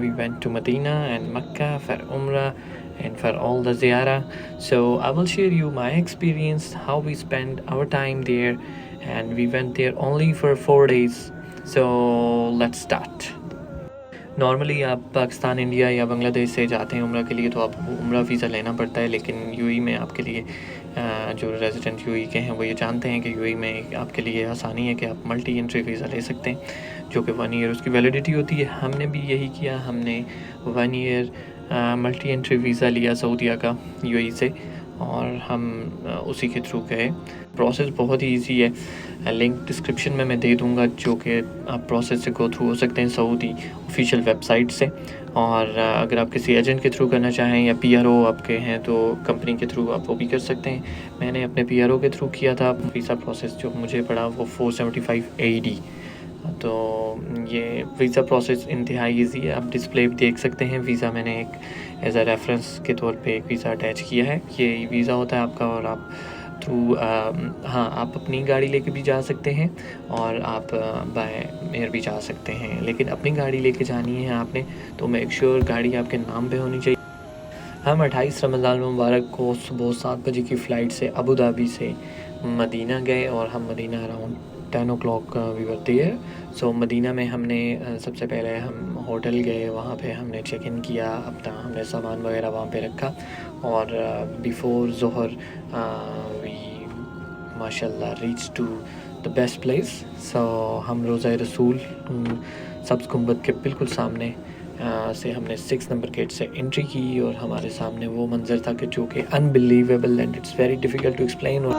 We went to Medina and Mecca for Umrah and for all the ziyarah. So I will share you my experience, how we spent our time there, and we went there only for 4 days. So let's start. Normally آپ Pakistan, India یا بنگلہ دیش سے جاتے ہیں عمرہ کے لیے تو آپ عمرہ ویزا لینا پڑتا ہے، لیکن یو ای میں آپ کے لیے جو ریزیڈنٹ یو ای کے ہیں وہ یہ جانتے ہیں کہ یو ای میں آپ کے لیے آسانی ہے کہ آپ ملٹی انٹری ویزا لے سکتے ہیں جو کہ 1 ایئر اس کی ویلیڈیٹی ہوتی ہے. ہم نے بھی یہی کیا، ہم نے 1 ایئر ملٹی انٹری ویزا لیا سعودیہ کا یو ای سے، اور ہم اسی کے تھرو گئے. پروسیس بہت ہی ایزی ہے، لنک ڈسکرپشن میں دے دوں گا جو کہ آپ پروسیس سے گو تھرو ہو سکتے ہیں سعودی آفیشیل ویب سائٹ سے. اور اگر آپ کسی ایجنٹ کے تھرو کرنا چاہیں یا پی آر او آپ کے ہیں تو کمپنی کے تھرو آپ وہ بھی کر سکتے ہیں. میں نے اپنے پی آر او کے تھرو کیا تھا. ویزا پروسیس جو مجھے پڑا وہ 475 AED. تو یہ ویزا پروسیس انتہائی ایزی ہے. آپ ڈسپلے بھی دیکھ سکتے ہیں. ویزا میں نے ایک ایز اے ریفرنس کے طور پہ ایک ویزا اٹیچ کیا ہے. یہ ویزا ہوتا ہے آپ کا، اور آپ تھرو آپ اپنی گاڑی لے کے بھی جا سکتے ہیں اور آپ بائی ایئر بھی جا سکتے ہیں. لیکن اپنی گاڑی لے کے جانی ہے آپ نے تو میک شیور گاڑی آپ کے نام پہ ہونی چاہیے. ہم 28 رمضان المبارک کو صبح 7 بجے کی فلائٹ سے ابو دھابی سے مدینہ گئے، اور ہم مدینہ around 10 o'clock we were there. سو مدینہ میں ہم نے سب سے پہلے ہم ہوٹل گئے، وہاں پہ ہم نے چیک ان کیا، اپنا ہم نے سامان وغیرہ وہاں پہ رکھا، اور بیفور ظہر وی ماشاء اللہ reach to the best place. So ہم روضہ رسول سبز گنبد کے بالکل سامنے سے ہم نے 6 نمبر گیٹ سے انٹری کی، اور ہمارے سامنے وہ منظر تھا کہ جو کہ unbelievable and it's very difficult to explain.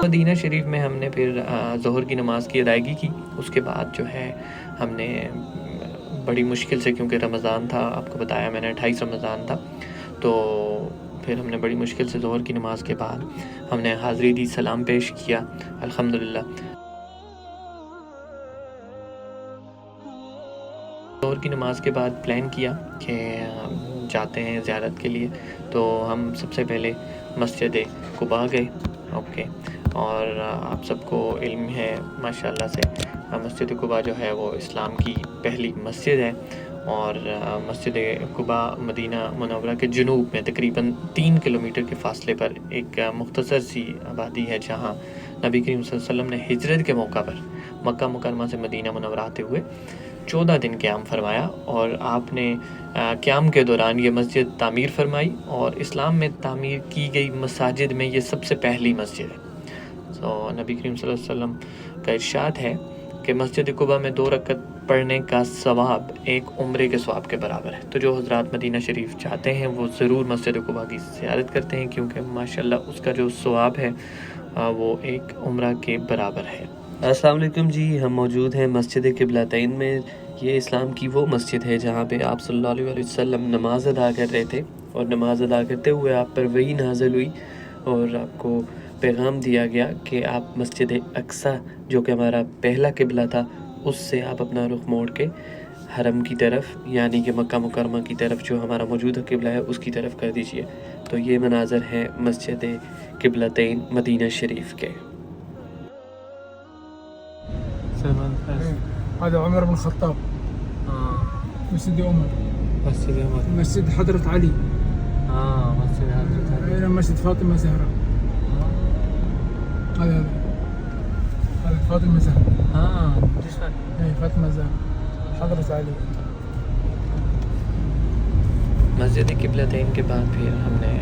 Medina شریف میں ہم نے پھر ظہر کی نماز کی ادائیگی کی. اس کے بعد جو ہے ہم نے بڑی مشکل سے، کیونکہ رمضان تھا، آپ کو بتایا میں نے 28 رمضان تھا، تو پھر ہم نے بڑی مشکل سے ظہر کی نماز کے بعد ہم نے حاضری دی، سلام پیش کیا الحمدللہ. ظہر کی نماز کے بعد پلان کیا کہ جاتے ہیں زیارت کے لیے. تو ہم سب سے پہلے مسجد قباء گئے. اوکے، اور آپ سب کو علم ہے ماشاءاللہ سے مسجد قباء جو ہے وہ اسلام کی پہلی مسجد ہے، اور مسجد قباء مدینہ منورہ کے جنوب میں تقریباً 3 کلومیٹر کے فاصلے پر ایک مختصر سی آبادی ہے، جہاں نبی کریم صلی اللہ علیہ وسلم نے ہجرت کے موقع پر مکہ مکرمہ سے مدینہ منورہ آتے ہوئے 14 دن قیام فرمایا، اور آپ نے قیام کے دوران یہ مسجد تعمیر فرمائی، اور اسلام میں تعمیر کی گئی مساجد میں یہ سب سے پہلی مسجد ہے. تو نبی کریم صلی اللہ علیہ وسلم کا ارشاد ہے کہ مسجد قباء میں 2 رکعت پڑھنے کا ثواب ایک عمرے کے ثواب کے برابر ہے. تو جو حضرات مدینہ شریف جاتے ہیں وہ ضرور مسجد قباء کی زیارت کرتے ہیں، کیونکہ ماشاءاللہ اس کا جو ثواب ہے وہ ایک عمرہ کے برابر ہے. السلام علیکم جی، ہم موجود ہیں مسجد قبلتین میں. یہ اسلام کی وہ مسجد ہے جہاں پہ آپ صلی اللہ علیہ وسلم نماز ادا کر رہے تھے، اور نماز ادا کرتے ہوئے آپ پر وحی نازل ہوئی، اور آپ کو پیغام دیا گیا کہ آپ مسجد اقصیٰ جو کہ ہمارا پہلا قبلہ تھا اس سے آپ اپنا رخ موڑ کے حرم کی طرف، یعنی کہ مکہ مکرمہ کی طرف جو ہمارا موجودہ قبلہ ہے اس کی طرف کر دیجئے. تو یہ مناظر ہے مسجد قبلتین مدینہ شریف کے. هذا عمر بن الخطاب. مسجد عمر. مسجد عمر. مسجد حضرة علي. مسجد مسجد فاطمة الزهراء. هذا فاطمة الزهراء. جس وقت اي فاطمة الزهراء حضرت علي. مسجد قبلتین کے بعد پھر ہم نے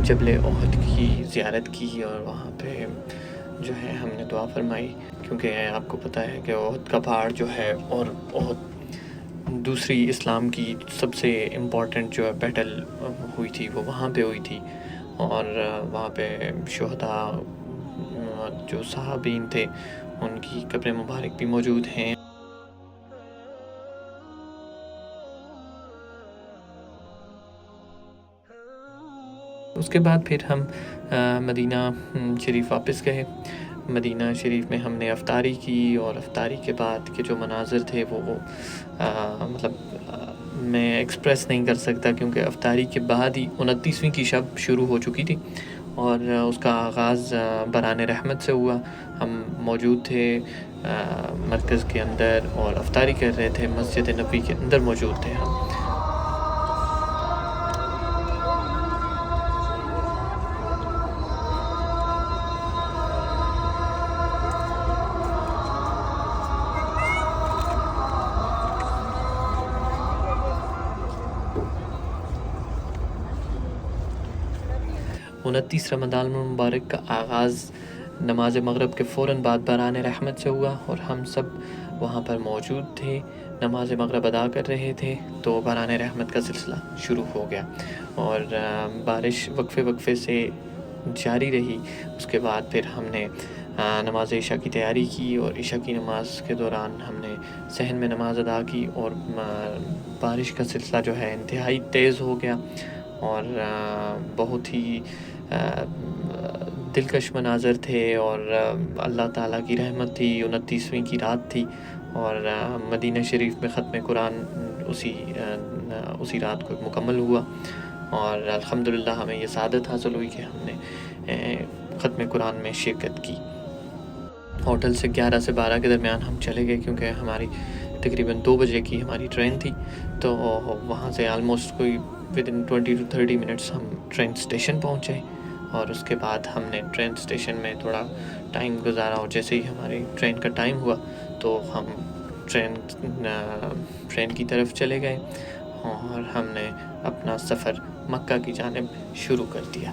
جبل احد کی زیارت کی اور وہاں پہ جو ہے ہم نے دعا فرمائی، کیونکہ آپ کو پتہ ہے کہ احد کا پہاڑ جو ہے اور احد دوسری اسلام کی سب سے امپورٹنٹ جو ہے بیٹل ہوئی تھی وہ وہاں پہ ہوئی تھی، اور وہاں پہ شہداء جو صحابین تھے ان کی قبر مبارک بھی موجود ہیں۔ اس کے بعد پھر ہم مدینہ شریف واپس گئے۔ مدینہ شریف میں ہم نے افطاری کی، اور افطاری کے بعد کے جو مناظر تھے وہ مطلب میں ایکسپریس نہیں کر سکتا، کیونکہ افطاری کے بعد ہی 29ویں کی شب شروع ہو چکی تھی، اور اس کا آغاز بران رحمت سے ہوا۔ ہم موجود تھے مرکز کے اندر اور افطاری کر رہے تھے، مسجد نبوی کے اندر موجود تھے ہم۔ 29 رمضان المبارک کا آغاز نماز مغرب کے فوراً بعد بران رحمت سے ہوا، اور ہم سب وہاں پر موجود تھے، نماز مغرب ادا کر رہے تھے، تو بران رحمت کا سلسلہ شروع ہو گیا، اور بارش وقفے سے جاری رہی۔ اس کے بعد پھر ہم نے نماز عشاء کی تیاری کی، اور عشاء کی نماز کے دوران ہم نے صحن میں نماز ادا کی، اور بارش کا سلسلہ جو ہے انتہائی تیز ہو گیا، اور بہت ہی دلکش مناظر تھے، اور اللہ تعالیٰ کی رحمت تھی۔ 29ویں کی رات تھی، اور مدینہ شریف میں ختم قرآن اسی رات کو مکمل ہوا، اور الحمدللہ ہمیں یہ سعادت حاصل ہوئی کہ ہم نے ختم قرآن میں شرکت کی۔ ہوٹل سے 11 سے 12 کے درمیان ہم چلے گئے، کیونکہ ہماری تقریباً 2 بجے کی ہماری ٹرین تھی، تو وہاں سے آلموسٹ کوئی ودن 20 to 30 منٹس ہم ٹرین اسٹیشن پہنچے، اور اس کے بعد ہم نے ٹرین اسٹیشن میں تھوڑا ٹائم گزارا، اور جیسے ہی ہماری ٹرین کا ٹائم ہوا تو ہم ٹرین کی طرف چلے گئے، اور ہم نے اپنا سفر مکہ کی جانب شروع کر دیا۔